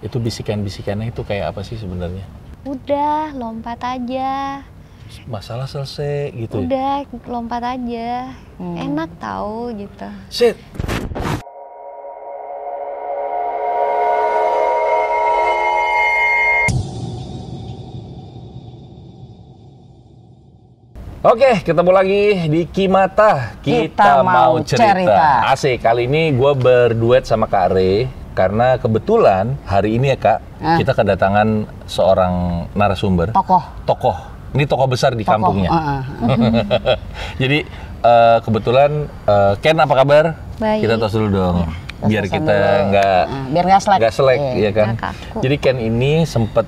Itu bisikan-bisikannya itu kayak apa sih sebenarnya? Udah, lompat aja. Masalah selesai gitu. Udah, lompat aja. Enak tahu gitu. Shit. Oke, ketemu lagi di Kimata. Kita mau cerita. Asik, kali ini gue berduet sama Kak Re. Karena kebetulan hari ini ya Kak, kita kedatangan seorang narasumber. Tokoh. Ini tokoh besar di kampungnya. Jadi kebetulan Ken apa kabar? Baik. Kita tos dulu dong. Ya. Biar kita biar nggak selek, ya kan. Jadi Ken ini sempet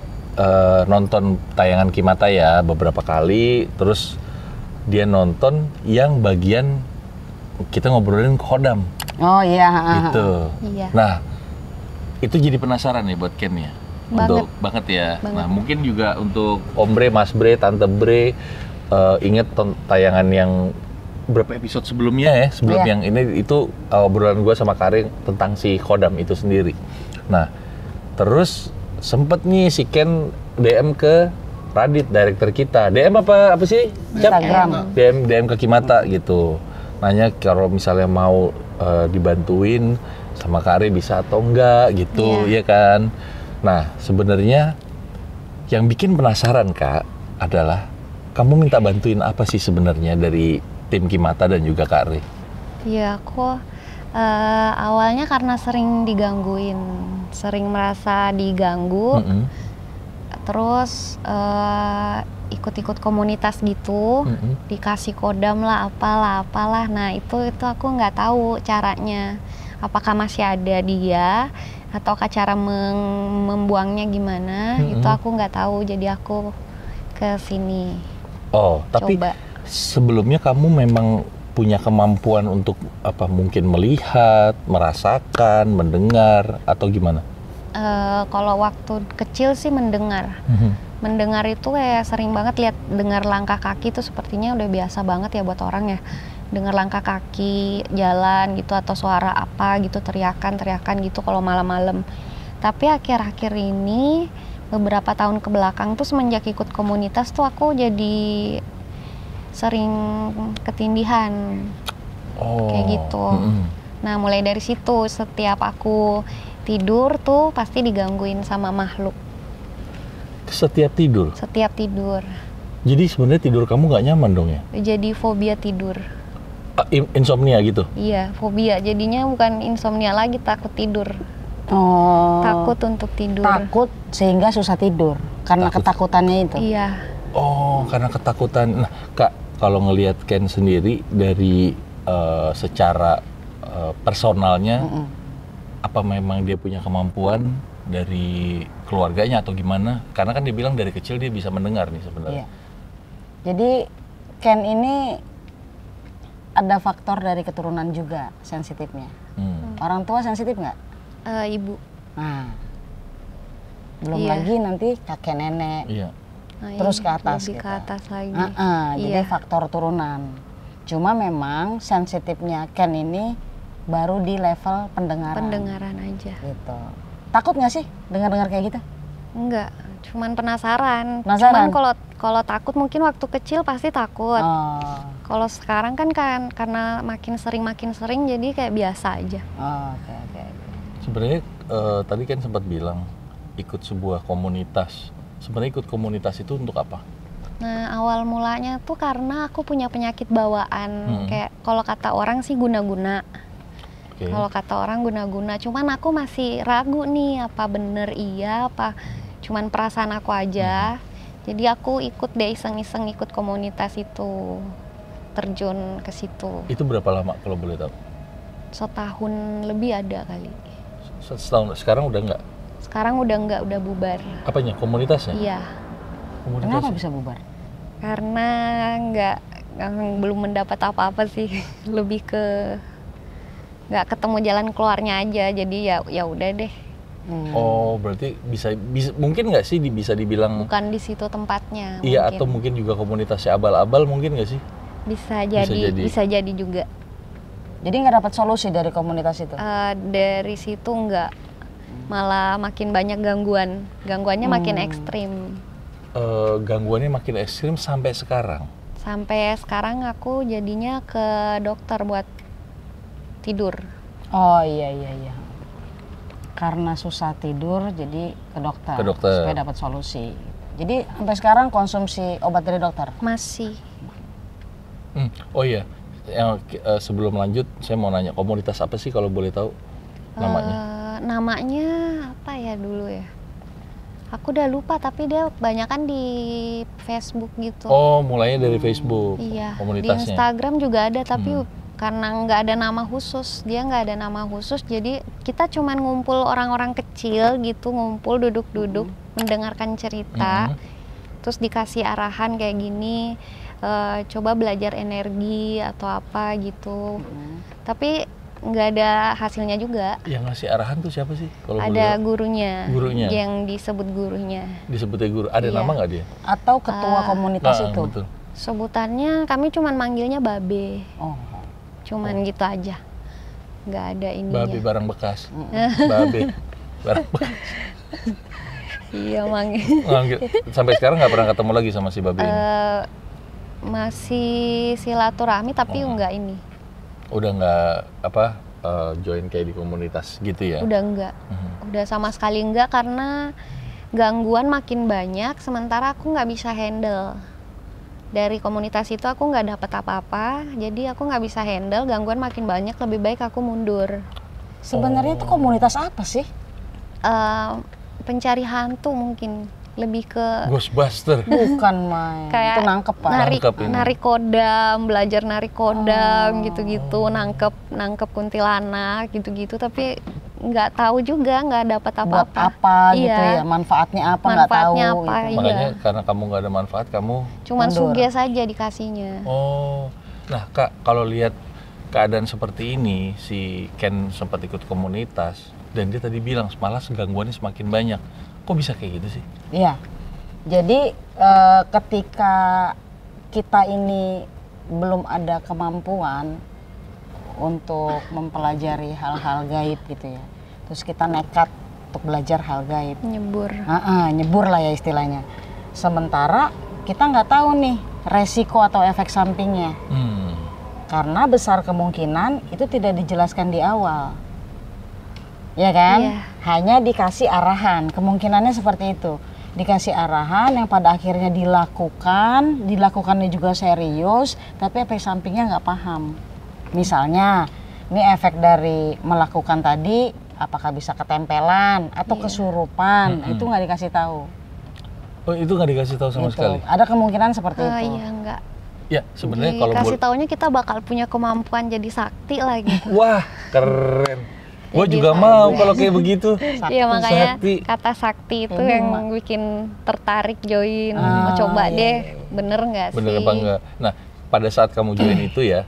nonton tayangan Kimata ya beberapa kali, terus dia nonton yang bagian kita ngobrolin Khodam. Oh iya. Gitu. Iya. Nah, itu jadi penasaran ya buat Ken ya. Banget ya. Banget. Nah, mungkin juga untuk Om Bre, Mas Bre, Tante Bre inget tayangan yang berapa episode sebelumnya ya, sebelum yang ini itu obrolan gue sama Karin tentang si Khodam itu sendiri. Nah, terus sempet nih si Ken DM ke Radit, director kita. DM apa sih? Instagram. DM ke Kimata gitu. Nanya kalau misalnya mau dibantuin sama Kak Ari bisa atau enggak gitu, ya kan. Nah, sebenarnya yang bikin penasaran Kak adalah kamu minta bantuin apa sih sebenarnya dari tim Kimata dan juga Kak Ari? Iya, aku awalnya karena sering digangguin, sering merasa diganggu. Terus ikut-ikut komunitas gitu, dikasih Khodam lah, apalah. Nah itu aku nggak tahu caranya. Apakah masih ada dia, atau cara membuangnya gimana? Itu aku nggak tahu. Jadi aku ke sini. Oh, tapi sebelumnya kamu memang punya kemampuan untuk apa? Mungkin melihat, merasakan, mendengar, atau gimana? Kalau waktu kecil sih mendengar. Mendengar itu kayak sering banget dengar langkah kaki itu sepertinya udah biasa banget ya buat orang ya. Dengar langkah kaki jalan gitu atau suara apa gitu, teriakan gitu kalau malam-malam. Tapi akhir-akhir ini beberapa tahun ke belakang tuh semenjak ikut komunitas tuh aku jadi sering ketindihan. Kayak gitu. Nah, mulai dari situ setiap aku tidur tuh pasti digangguin sama makhluk. Setiap tidur? Setiap tidur. Jadi sebenarnya tidur kamu nggak nyaman dong ya? Jadi fobia tidur. Insomnia gitu? Iya, fobia. Jadinya bukan insomnia lagi, takut tidur. Oh. Takut untuk tidur. Takut sehingga susah tidur karena ketakutannya itu. Iya. Oh, karena ketakutan. Nah, Kak, kalau ngelihat Ken sendiri dari secara personalnya, apa memang dia punya kemampuan dari keluarganya atau gimana? Karena kan dia bilang dari kecil dia bisa mendengar nih sebenarnya. Iya. Jadi Ken ini ada faktor dari keturunan juga sensitifnya. Orang tua sensitif nggak? Ibu. Nah, belum lagi nanti kakek nenek. Iya. Terus ke atas lebih gitu. ke atas lagi. Jadi faktor turunan. Cuma memang sensitifnya Ken ini baru di level pendengaran. Pendengaran aja. Gitu. Takut nggak sih dengar-dengar kayak gitu? Enggak, cuman penasaran. Penasaran? Cuman kalau takut mungkin waktu kecil pasti takut. Kalau sekarang kan karena makin sering jadi kayak biasa aja. Oke. Sebenarnya tadi kan sempat bilang ikut sebuah komunitas. Sebenarnya ikut komunitas itu untuk apa? Nah, awal mulanya tuh karena aku punya penyakit bawaan. Kayak kalau kata orang sih guna-guna. Kalau kata orang guna-guna, cuman aku masih ragu nih apa bener iya apa cuman perasaan aku aja. Jadi aku ikut deh iseng-iseng ikut komunitas itu, terjun ke situ. Itu berapa lama kalau boleh tahu? Setahun lebih ada kali. Setahun. Sekarang udah enggak? Sekarang udah enggak, udah bubar. Apanya? Komunitasnya? Iya. Kenapa bisa bubar? Karena belum mendapat apa-apa sih. Lebih ke nggak ketemu jalan keluarnya aja, jadi ya udah deh. Oh, berarti bisa mungkin nggak sih bisa dibilang bukan di situ tempatnya? Iya, mungkin. atau mungkin juga komunitasnya abal-abal mungkin nggak sih? Bisa jadi juga. Jadi nggak dapat solusi dari komunitas itu? Dari situ nggak. malah makin banyak gangguannya makin ekstrim. Gangguannya makin ekstrim sampai sekarang? Sampai sekarang aku jadinya ke dokter buat tidur. Oh iya. Karena susah tidur jadi ke dokter. Supaya dapat solusi. Jadi sampai sekarang konsumsi obat dari dokter? Masih. Oh iya, sebelum lanjut saya mau nanya, komunitas apa sih kalau boleh tahu namanya? Namanya apa ya dulu ya? Aku udah lupa, tapi dia kebanyakan di Facebook gitu. Oh, mulainya dari Facebook. Iya. Komunitasnya. Di Instagram juga ada, tapi karena nggak ada nama khusus, dia nggak ada nama khusus, jadi kita cuman ngumpul orang-orang kecil gitu, ngumpul duduk-duduk, mendengarkan cerita, terus dikasih arahan kayak gini, coba belajar energi atau apa gitu. Tapi nggak ada hasilnya juga. Yang ngasih arahan tuh siapa sih? Kalau ada gurunya. Gurunya. Yang disebut gurunya. Disebutnya guru. Ada nama nggak dia? Atau ketua komunitas itu? Betul. Sebutannya kami cuman manggilnya Babe. Oh. Cuman gitu aja. Nggak ada ininya. Babe barang bekas. Babe barang bekas. Iya manggil. Sampai sekarang nggak pernah ketemu lagi sama si Babe ini? Masih silaturahmi tapi nggak ini. Udah nggak join kayak di komunitas gitu ya? Udah enggak. Udah sama sekali enggak, karena gangguan makin banyak, sementara aku nggak bisa handle. Dari komunitas itu aku nggak dapat apa-apa, jadi aku nggak bisa handle, gangguan makin banyak, lebih baik aku mundur. Sebenarnya itu komunitas apa sih? Pencari hantu mungkin. Lebih ke Ghostbuster. Bukan main. Kayak itu nangkep Pak. Narik kodam, belajar narik kodam gitu-gitu, nangkep kuntilanak gitu-gitu, tapi nggak tahu juga, nggak dapat apa-apa. Buat apa gitu ya, manfaatnya apa nggak tahu. Apa, gitu. iya. Makanya karena kamu nggak ada manfaat, kamu cuman suges aja dikasihnya. Oh, nah Kak, kalau lihat keadaan seperti ini, si Ken sempat ikut komunitas dan dia tadi bilang malah gangguannya semakin banyak. Kok bisa kayak gitu sih? Iya, jadi ketika kita ini belum ada kemampuan untuk mempelajari hal-hal gaib gitu ya, terus kita nekat untuk belajar hal gaib. Nyebur lah ya istilahnya. Sementara kita nggak tahu nih resiko atau efek sampingnya. Karena besar kemungkinan itu tidak dijelaskan di awal. Ya kan? Iya. Hanya dikasih arahan, kemungkinannya seperti itu. Dikasih arahan yang pada akhirnya dilakukannya juga serius, tapi efek sampingnya nggak paham. Misalnya, ini efek dari melakukan tadi, apakah bisa ketempelan atau kesurupan, itu nggak dikasih tahu. Oh, itu nggak dikasih tahu sama sekali? Ada kemungkinan seperti itu. Iya, enggak. Ya, sebenarnya kalau kasih taunya kita bakal punya kemampuan jadi sakti lagi. Wah, keren. Gue juga mau kalau kayak begitu. Iya, makanya kata sakti itu yang bikin tertarik join. Mau coba deh, bener nggak sih? Bener apa enggak? Nah, pada saat kamu join itu ya,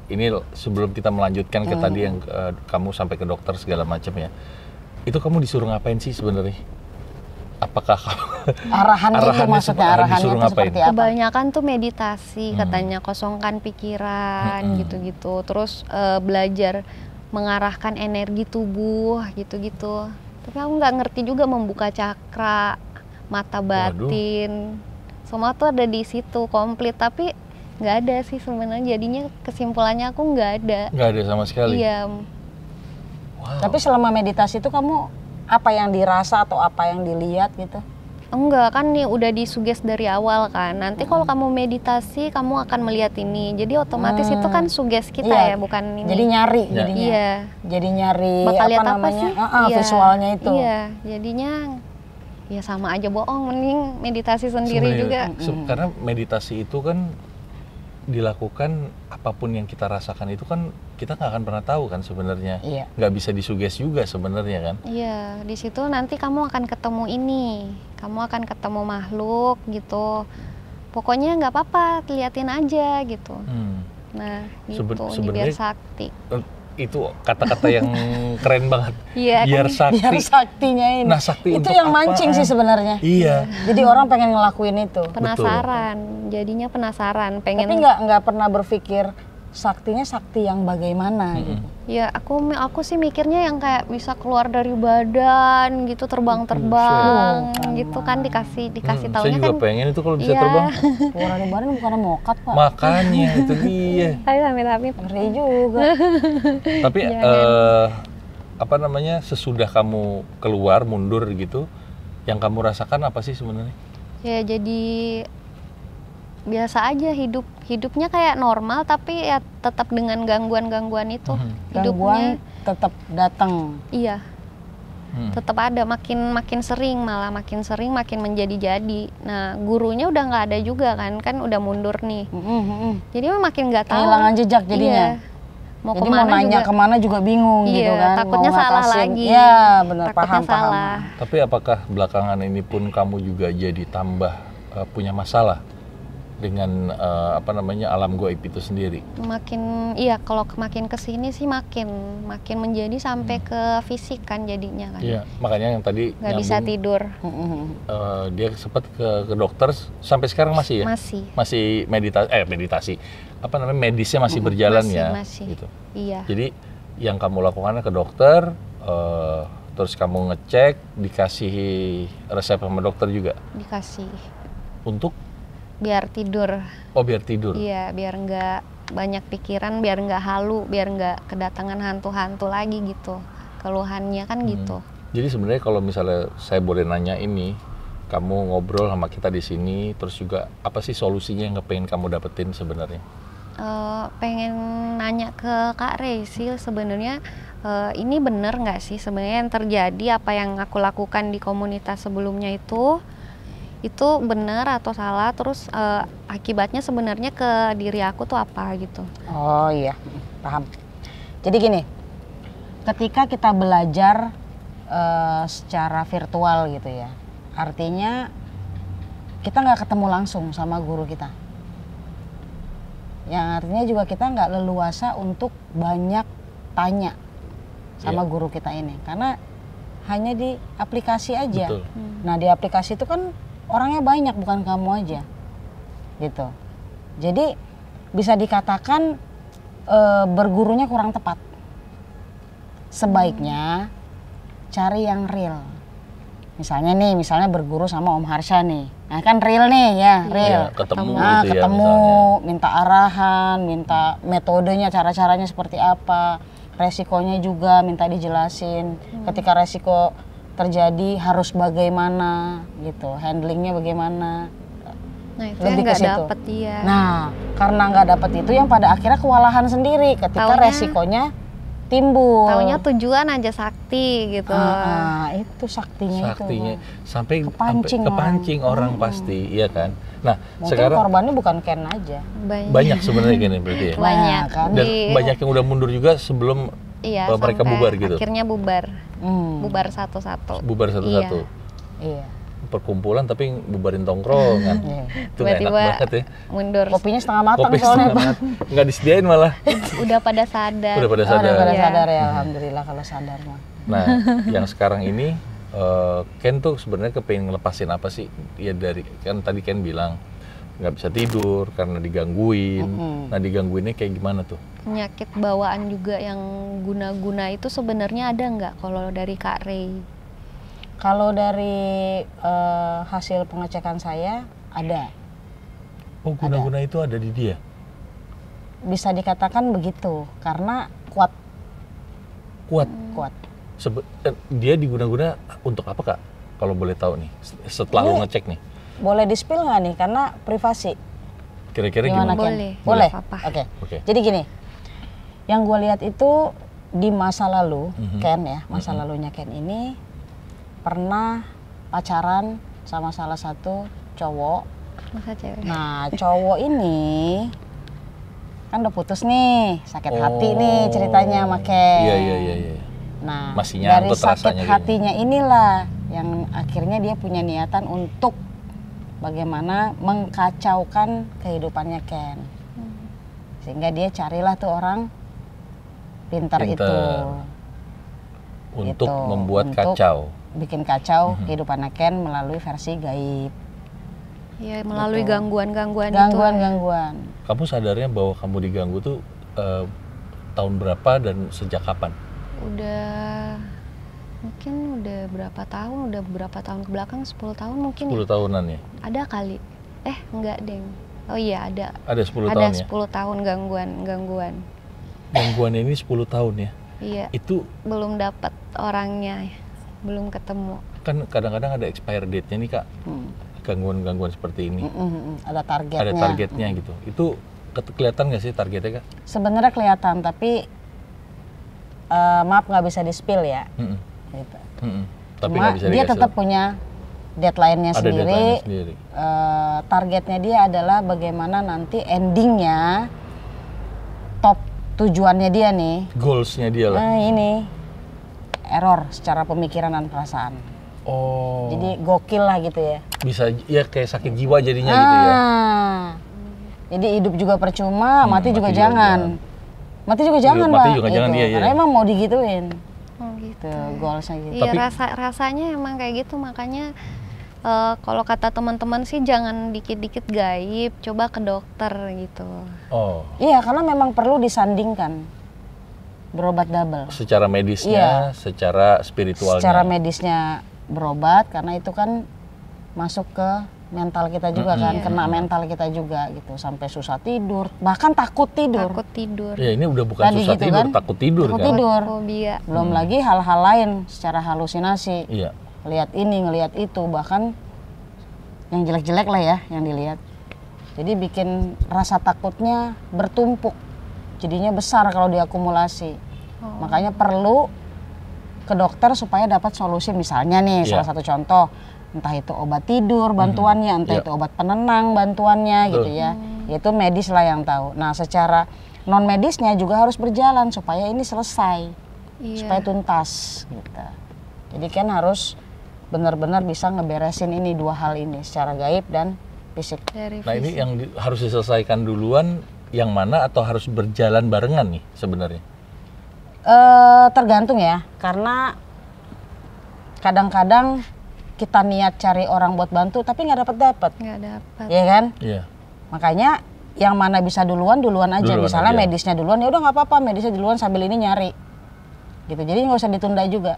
ini sebelum kita melanjutkan ke tadi yang kamu sampai ke dokter segala macam ya, itu kamu disuruh ngapain sih sebenarnya? Apakah arahannya itu maksudnya arahannya itu seperti apa? Kebanyakan tuh meditasi, katanya kosongkan pikiran gitu-gitu. Terus belajar mengarahkan energi tubuh gitu-gitu. Tapi aku nggak ngerti juga membuka cakra, mata batin. Semua tuh ada di situ komplit, tapi nggak ada sih sebenarnya. Jadinya kesimpulannya aku nggak ada. Nggak ada sama sekali? Iya. Wow. Tapi selama meditasi itu kamu apa yang dirasa atau apa yang dilihat gitu? Enggak, kan nih udah disuges dari awal kan. Nanti kalau kamu meditasi, kamu akan melihat ini. Jadi otomatis itu kan suges kita ya, bukan ini. Jadi nyari jadinya. Iya. Jadi nyari bakal lihat apa namanya? sih? Visualnya itu. Iya, jadinya ya sama aja bohong, mending meditasi sendiri juga. Karena meditasi itu kan dilakukan apapun yang kita rasakan itu kan kita nggak akan pernah tahu kan sebenarnya. Nggak bisa disuges juga sebenarnya kan. Iya, di situ nanti kamu akan ketemu ini, kamu akan ketemu makhluk gitu. Pokoknya nggak apa-apa, liatin aja gitu. Nah, gitu biar sakti. Itu kata-kata yang keren banget. Iya, biar sakti. Biar saktinya ini. Nah, sakti itu yang mancing sih sebenarnya. Iya. Jadi orang pengen ngelakuin itu. Penasaran, jadinya penasaran, pengen. Tapi nggak pernah berpikir saktinya sakti yang bagaimana gitu. Ya aku sih mikirnya yang kayak bisa keluar dari badan gitu, terbang-terbang gitu kan, dikasih taunya saya juga kan. pengen itu kalau bisa Iya. terbang. Keluar dari badan bukan mokat, Pak. Makanya itu dia. Amit-amit. Ngeri juga. Tapi apa namanya, sesudah kamu keluar mundur gitu, yang kamu rasakan apa sih sebenarnya? Ya jadi biasa aja hidupnya kayak normal, tapi ya tetap dengan gangguan-gangguan itu. Gangguan Hidupnya tetap datang. iya. Tetap ada, makin sering makin menjadi-jadi. Nah, gurunya udah nggak ada juga kan udah mundur nih. Jadi makin nggak tahu. Kehilangan jejak jadinya. Iya. Mau Jadi kemana mau nanya juga. kemana juga bingung gitu Iya, kan. takutnya mau salah ngatasin. lagi. Ya benar, Takutnya paham. salah. Tapi apakah belakangan ini pun kamu juga jadi tambah punya masalah dengan apa namanya, alam gaib itu sendiri? Kalau makin kesini sih makin menjadi sampai ke fisik kan jadinya kan. Iya, makanya yang tadi Nggak bisa tidur. dia sempat ke dokter, sampai sekarang masih ya? Masih meditasi. Apa namanya, medisnya masih berjalan ya? Masih. Gitu. Iya. Jadi yang kamu lakukan ke dokter, terus kamu ngecek, dikasih resep sama dokter juga? Dikasih. Untuk? Biar tidur. Oh, biar tidur? Iya, biar nggak banyak pikiran, biar nggak halu, biar nggak kedatangan hantu-hantu lagi gitu. Keluhannya kan gitu. Jadi sebenarnya kalau misalnya saya boleh nanya ini, kamu ngobrol sama kita di sini, terus juga apa sih solusinya yang pengen kamu dapetin sebenarnya? Pengen nanya ke Kak Rey sih sebenarnya, ini bener nggak sih sebenarnya yang terjadi, apa yang aku lakukan di komunitas sebelumnya itu benar atau salah, terus akibatnya sebenarnya ke diri aku tuh apa gitu. Oh iya, paham. Jadi gini, ketika kita belajar secara virtual gitu ya, artinya kita nggak ketemu langsung sama guru kita. Yang artinya juga kita nggak leluasa untuk banyak tanya sama guru kita ini, karena hanya di aplikasi aja. Betul. Nah di aplikasi itu kan orangnya banyak, bukan kamu aja gitu. Jadi bisa dikatakan bergurunya kurang tepat. Sebaiknya cari yang real. Misalnya berguru sama Om Harsha nih, nah kan real nih ya, real. Iya, ketemu nah, gitu ketemu, ya, minta arahan, minta metodenya, cara-caranya seperti apa, resikonya juga minta dijelasin. Ketika resiko terjadi harus bagaimana gitu, handlingnya bagaimana. Nah itu Lebih yang nggak ke situ. dapet dia. Nah karena nggak dapet itu yang pada akhirnya kewalahan sendiri ketika resikonya timbul. Taunya tujuan aja sakti gitu. Itu saktinya itu. Sampai kepancing orang pasti, iya kan. Nah, mungkin sekarang korbannya bukan Ken aja. Banyak sebenarnya Ken berarti ya. Banyak kan. Dan banyak yang udah mundur juga sebelum mereka bubar gitu. Akhirnya bubar. Bubar satu-satu. Bubar satu-satu. Iya. Perkumpulan tapi bubarin tongkrongan. Itu enak banget ya. Mundur. Kopinya setengah matang soalnya, Pak. Nggak disediain malah. Udah pada sadar. Udah pada sadar. Udah pada sadar ya, alhamdulillah kalau sadar mah. Nah, yang sekarang ini Ken tuh sebenarnya kepengen ngelepasin apa sih? Ya dari kan tadi Ken bilang nggak bisa tidur karena digangguin. Nah, digangguinnya kayak gimana tuh? Penyakit bawaan juga yang guna-guna itu sebenarnya ada nggak kalau dari Kak Rey? Kalau dari hasil pengecekan saya ada. Oh, guna-guna itu ada di dia? Bisa dikatakan begitu, karena kuat. Dia diguna-guna untuk apa, Kak? Kalau boleh tahu nih, setelah lo ngecek nih. Boleh di-spill nggak nih? Karena privasi. Kira-kira gimana? Boleh. Oke. Jadi gini, yang gue lihat itu di masa lalu, Ken ya, masa lalunya Ken ini pernah pacaran sama salah satu cowok. Masa cewek? Nah, cowok ini kan udah putus nih, sakit hati nih ceritanya sama Ken. Iya. Nah, masih dari nyangkut sakit rasanya hatinya inilah yang akhirnya dia punya niatan untuk bagaimana mengkacaukan kehidupannya Ken. Sehingga dia carilah tuh orang pintar itu. Untuk membuat kacau. Bikin kacau kehidupannya Ken melalui versi gaib. Iya, melalui gangguan-gangguan itu. Gangguan-gangguan. Kamu sadarnya bahwa kamu diganggu tuh tahun berapa dan sejak kapan? Mungkin udah berapa tahun ke belakang, 10 tahun mungkin 10 tahunan ya? Ada kali. Enggak deng. Oh iya ada. Ada 10 tahun ya? Ada 10 tahun gangguan. Gangguan ini 10 tahun ya? Iya. Itu belum dapat orangnya, belum ketemu. Kan kadang-kadang ada expire date-nya nih Kak. Gangguan-gangguan seperti ini. Ada targetnya. Ada targetnya gitu. Itu kelihatan nggak sih targetnya Kak? Sebenarnya kelihatan, tapi maaf nggak bisa di-spill ya. Gitu. Tapi Cuma bisa dia dikasih tetap punya deadline-nya sendiri. Targetnya dia adalah bagaimana nanti endingnya, top tujuannya dia nih. Goals-nya dia lah. Nah ini error secara pemikiran dan perasaan. Oh. Jadi gokil lah gitu ya. Bisa ya kayak sakit jiwa jadinya gitu ya. Jadi hidup juga percuma, mati juga jangan. Mati juga jangan, Mbak. Mati juga jangan, iya. Karena emang mau digituin. Gitu. Goalsnya gitu. Iya, rasanya emang kayak gitu, makanya kalau kata teman-teman sih jangan dikit-dikit gaib, coba ke dokter gitu. Oh. Iya, karena memang perlu disandingkan. Berobat double. Secara medisnya, secara spiritualnya. Secara medisnya berobat, karena itu kan masuk ke mental kita juga kan, kena mental kita juga gitu, sampai susah tidur, bahkan takut tidur. Ya ini udah bukan tadi susah gitu tidur, kan? takut tidur takut kan. tidur. Fobia. Belum lagi hal-hal lain secara halusinasi. Iya. Lihat ini, ngelihat itu, bahkan yang jelek-jelek lah ya yang dilihat. Jadi bikin rasa takutnya bertumpuk, jadinya besar kalau diakumulasi. Makanya perlu ke dokter supaya dapat solusi. Misalnya nih, salah satu contoh, entah itu obat tidur bantuannya, entah itu obat penenang bantuannya gitu ya. Itu medis lah yang tahu. Nah, secara non medisnya juga harus berjalan supaya ini selesai, supaya tuntas gitu. Jadi kan harus benar-benar bisa ngeberesin ini dua hal ini, secara gaib dan fisik. Nah ini yang harus diselesaikan duluan yang mana, atau harus berjalan barengan nih sebenarnya? Tergantung ya, karena kadang-kadang kita niat cari orang buat bantu tapi nggak dapat. Iya kan? Iya. Makanya yang mana bisa duluan aja. Misalnya medisnya duluan, ya udah nggak apa-apa, medisnya duluan sambil ini nyari gitu. Jadi nggak usah ditunda juga.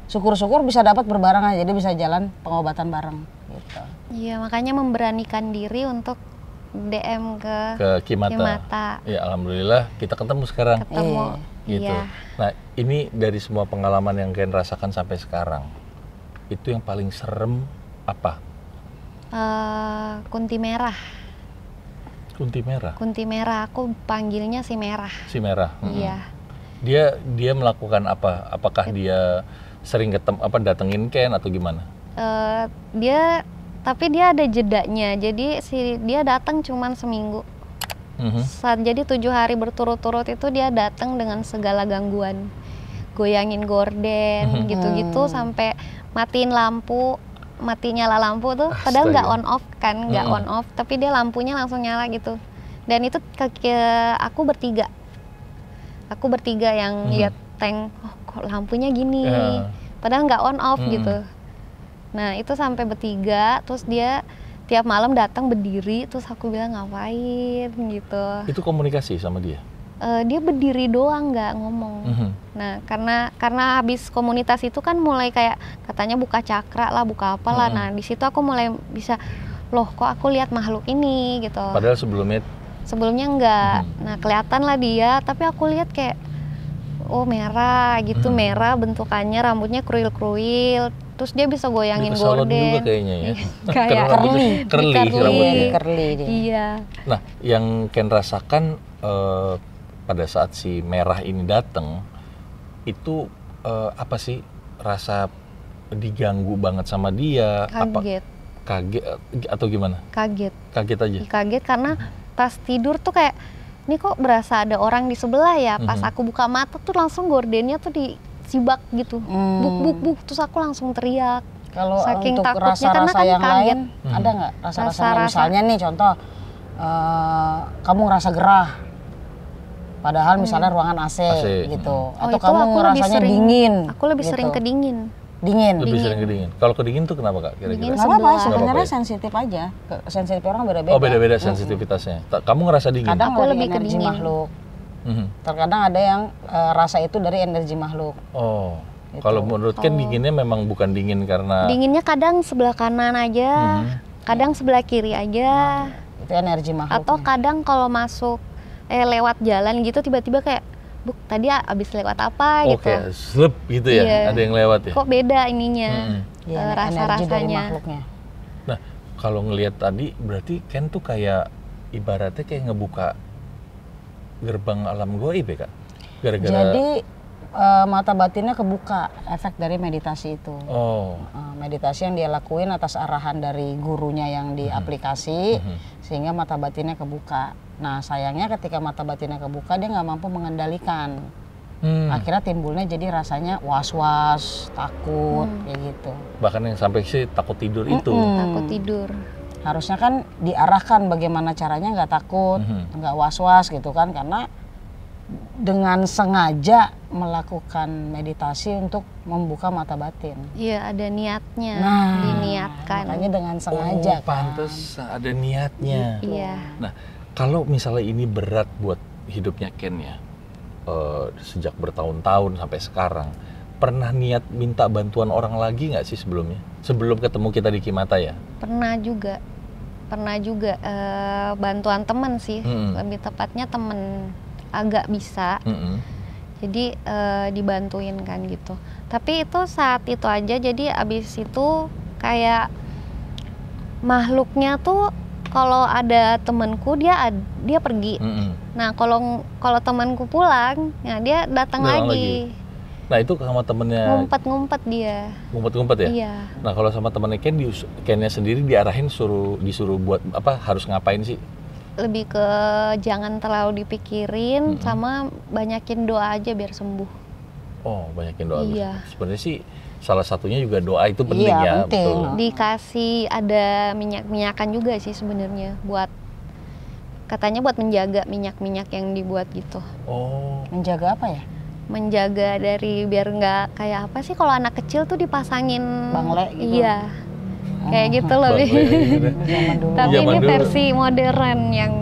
Syukur-syukur bisa dapat berbarengan, jadi bisa jalan pengobatan bareng gitu. Iya, makanya memberanikan diri untuk DM ke Kimata. Ya alhamdulillah kita ketemu sekarang. Gitu. Iya. Nah ini dari semua pengalaman yang kalian rasakan sampai sekarang, itu yang paling serem apa? Kunti merah. Kunti merah? Kunti merah, aku panggilnya si merah. Si merah? Iya. Dia melakukan apa? Apakah dia sering datengin Ken atau gimana? Tapi dia ada jedanya, jadi dia datang cuman seminggu. Jadi 7 hari berturut-turut itu dia datang dengan segala gangguan, goyangin gorden, gitu-gitu sampai matiin lampu, nyala lampu tuh, padahal nggak on off kan, nggak on off, tapi dia lampunya langsung nyala gitu. Dan itu aku bertiga yang lihat tank, kok lampunya gini, padahal nggak on off gitu. Nah itu sampai bertiga, terus dia tiap malam datang berdiri, terus aku bilang ngapain gitu. Itu komunikasi sama dia? Dia berdiri doang, nggak ngomong. Nah karena habis komunitas itu kan mulai kayak katanya buka cakra lah, buka apalah. Nah di situ aku mulai bisa, loh kok aku lihat makhluk ini gitu. Padahal sebelumnya enggak. Nah kelihatan lah dia, tapi aku lihat kayak merah gitu, merah bentukannya, rambutnya kruil-kruil. Terus dia bisa goyangin gorden. juga kayaknya ya. Kayak curly. Iya. Nah, yang Ken rasakan pada saat si merah ini datang, itu apa sih, rasa diganggu banget sama dia? Kaget atau gimana? Kaget aja. Kaget karena pas tidur tuh kayak, ini kok berasa ada orang di sebelah ya. Pas aku buka mata tuh langsung gordennya tuh disibak gitu, buk, terus aku langsung teriak. Kalau saking untuk takutnya, rasa-rasa kan yang kaget. lain ada nggak rasa-rasa misalnya nih contoh, kamu ngerasa gerah padahal misalnya ruangan AC. Gitu, atau kamu ngerasanya dingin. Aku lebih sering ke dingin. Lebih sering ke dingin. Kalau ke dingin tuh kenapa Kak kira-kira? Nggak apa-apa, sebenarnya sensitif aja. Sensitif orang beda-beda. Oh beda-beda sensitivitasnya. Kamu ngerasa dingin? Kadang aku lebih ke energi dingin. Makhluk Terkadang ada yang rasa itu dari energi makhluk. Oh. Gitu. Kalau menurut Ken dinginnya memang bukan dingin karena dinginnya kadang sebelah kanan aja, kadang sebelah kiri aja. Itu energi makhluk. Atau kadang kalau masuk lewat jalan gitu tiba-tiba kayak Buk, tadi abis lewat apa gitu. Oke, slep gitu ya, Iya. ada yang lewat ya. Kok beda ininya, Energi dari rasa-rasanya. makhluknya. Nah, kalau ngelihat tadi berarti Ken tuh kayak ibaratnya kayak ngebuka gerbang alam gaib ya, Kak? Gara-gara Jadi mata batinnya kebuka efek dari meditasi itu. Oh. Meditasi yang dia lakuin atas arahan dari gurunya yang di aplikasi, sehingga mata batinnya kebuka. Nah sayangnya ketika mata batinnya kebuka dia nggak mampu mengendalikan. Akhirnya timbulnya jadi rasanya was-was, takut, kayak gitu. Bahkan yang sampai sih takut tidur itu. Takut tidur. Harusnya kan diarahkan bagaimana caranya nggak takut, nggak was-was gitu kan, karena dengan sengaja melakukan meditasi untuk membuka mata batin. Iya, ada niatnya, Nah, diniatkan. makanya dengan sengaja. Oh, pantes ada niatnya. Iya. Nah, kalau misalnya ini berat buat hidupnya Ken ya, sejak bertahun-tahun sampai sekarang, pernah niat minta bantuan orang lagi nggak sih sebelumnya? Sebelum ketemu kita di Kimata ya? Pernah juga bantuan teman sih, lebih tepatnya temen agak bisa. Jadi dibantuin kan gitu. Tapi itu saat itu aja, jadi abis itu kayak makhluknya tuh kalau ada temenku dia pergi. Nah kalau temanku pulang, nah dia datang lagi. Nah itu sama temennya Ngumpet-ngumpet dia. ngumpet-ngumpet ya? Iya. Nah kalau sama temennya Kennya sendiri diarahin disuruh buat apa, harus ngapain sih? Lebih ke jangan terlalu dipikirin, sama banyakin doa aja biar sembuh. Oh, banyakin doa. Iya. Sebenarnya sih salah satunya juga doa itu penting Iya, ya, penting. betul. Dikasih ada minyak-minyakan juga sih sebenarnya, katanya buat menjaga minyak-minyak yang dibuat gitu. Oh. Menjaga apa ya? Menjaga dari biar nggak kayak apa sih kalau anak kecil tuh dipasangin Bangle gitu. Iya. Kayak gitu loh. Zaman dulu. Tapi Zaman ini dulu. versi modern yang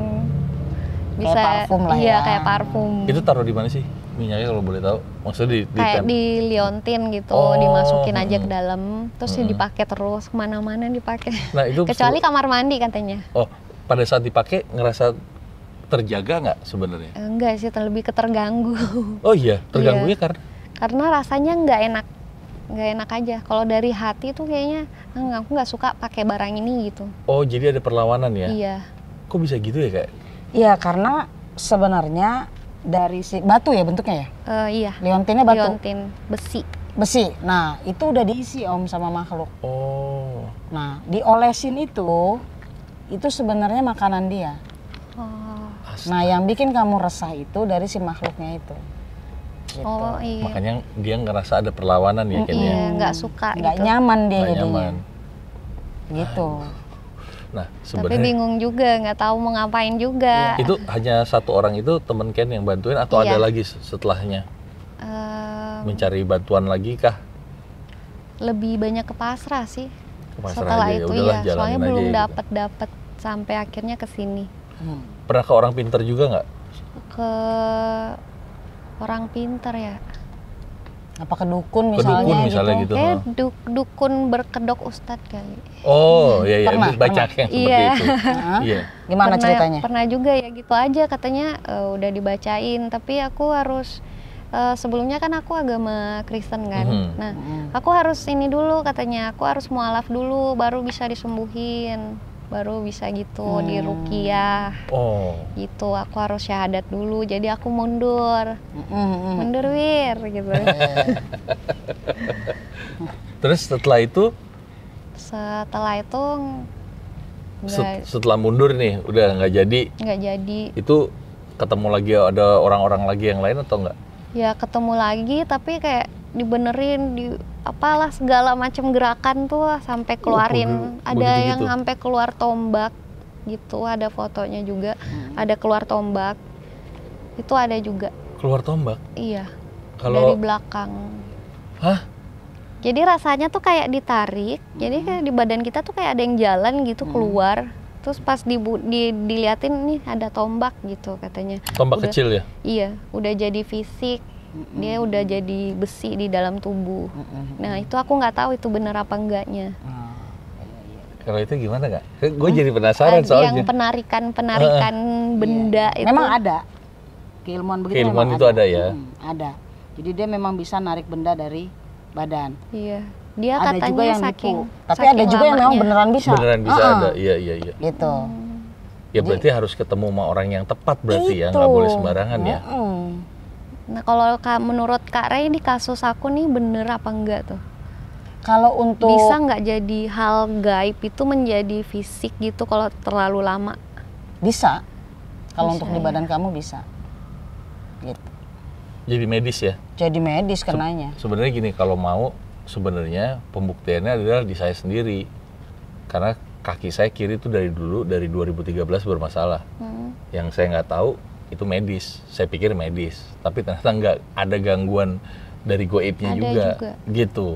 bisa parfum lah iya ya. kayak parfum. Itu taruh di mana sih minyaknya kalau boleh tahu? Maksudnya Kayak diliontin gitu, Oh, dimasukin aja ke dalam, terus dipakai terus kemana-mana dipakai. Nah, itu Kecuali kamar mandi katanya. Oh, pada saat dipakai ngerasa terjaga nggak sebenarnya? Enggak sih, lebih ke terganggu. Oh iya, terganggunya Karena rasanya nggak enak aja. Kalau dari hati tuh kayaknya aku nggak suka pakai barang ini gitu. Oh, jadi ada perlawanan ya? Iya. Kok bisa gitu ya, Kak? Iya, karena sebenarnya dari si batu ya bentuknya ya? Iya. Liontinnya batu. Liontin besi. Besi. Nah, itu udah diisi Om sama makhluk. Oh. Nah, diolesin itu sebenarnya makanan dia. Oh. Nah, yang bikin kamu resah itu dari si makhluknya itu. Gitu. Oh iya. Makanya dia ngerasa ada perlawanan ya, Ken ya? Iya, nggak suka Nggak gitu. nyaman dia Nggak jadinya. nyaman. Gitu. Nah, Tapi sebenarnya bingung juga, nggak tahu mau ngapain juga. itu hanya satu orang itu temen Ken yang bantuin atau Iya. ada lagi setelahnya? Mencari bantuan lagi kah? Lebih banyak ke pasrah sih. Ke pasrah Setelah aja, itu udahlah, ya, jalanin soalnya aja belum gitu. dapat sampai akhirnya ke sini. Pernah ke orang pinter juga nggak? Ke orang pinter ya. Apa ke dukun Ke misalnya, dukun misalnya gitu. Kayak dukun berkedok ustadz kali. Oh, iya, Pernah, banyak yang seperti Iya. itu. Iya. Gimana ceritanya? Pernah juga ya gitu aja katanya, udah dibacain, tapi aku harus sebelumnya kan aku agama Kristen kan. Nah, aku harus ini dulu katanya, aku harus mualaf dulu baru bisa disembuhin. Baru bisa gitu diruqyah. Oh. Gitu, aku harus syahadat dulu. Jadi aku mundur. Mundur wir gitu. Terus setelah itu Setelah itu setelah mundur nih udah nggak jadi, nggak jadi. itu ketemu lagi ada orang-orang lagi yang lain atau enggak? Ya ketemu lagi tapi kayak dibenerin apalah segala macam gerakan tuh sampai keluarin ada begitu-gitu? yang sampai keluar tombak gitu, ada fotonya juga. Ada keluar tombak. Itu ada juga. Keluar tombak? Iya. Kalau dari belakang. Hah? Jadi rasanya tuh kayak ditarik. Jadi kayak di badan kita tuh kayak ada yang jalan gitu keluar. Terus pas diliatin nih ada tombak gitu katanya. Tombak kecil ya? Iya, udah jadi fisik, dia udah jadi besi di dalam tubuh. Nah itu aku nggak tahu itu benar apa enggaknya. Kalau itu gimana Kak? Gue jadi penasaran soalnya. Yang penarikan benda itu. Memang ada. Keilmuan begitu Keilmuan memang itu ada ya? Ada. Jadi dia memang bisa narik benda dari badan. Iya. Dia Ada katanya juga yang saking, nipu. Tapi ada juga yang memang beneran bisa. Beneran bisa ada, iya. Gitu. Ya berarti harus ketemu sama orang yang tepat berarti ya, nggak boleh sembarangan ya. Nah kalau menurut Kak Ray di kasus aku nih bener apa enggak tuh? Kalau untuk Bisa nggak jadi hal gaib itu menjadi fisik gitu kalau terlalu lama? bisa. Kalau Bisa, untuk di badan kamu bisa. Gitu. Jadi medis ya? Jadi medis kenanya. Sebenarnya gini, kalau mau sebenarnya pembuktiannya adalah di saya sendiri. Karena kaki saya kiri itu dari 2013 bermasalah. Yang saya nggak tahu itu medis. Saya pikir medis, tapi ternyata nggak, ada gangguan dari goibnya Ada juga. Gitu.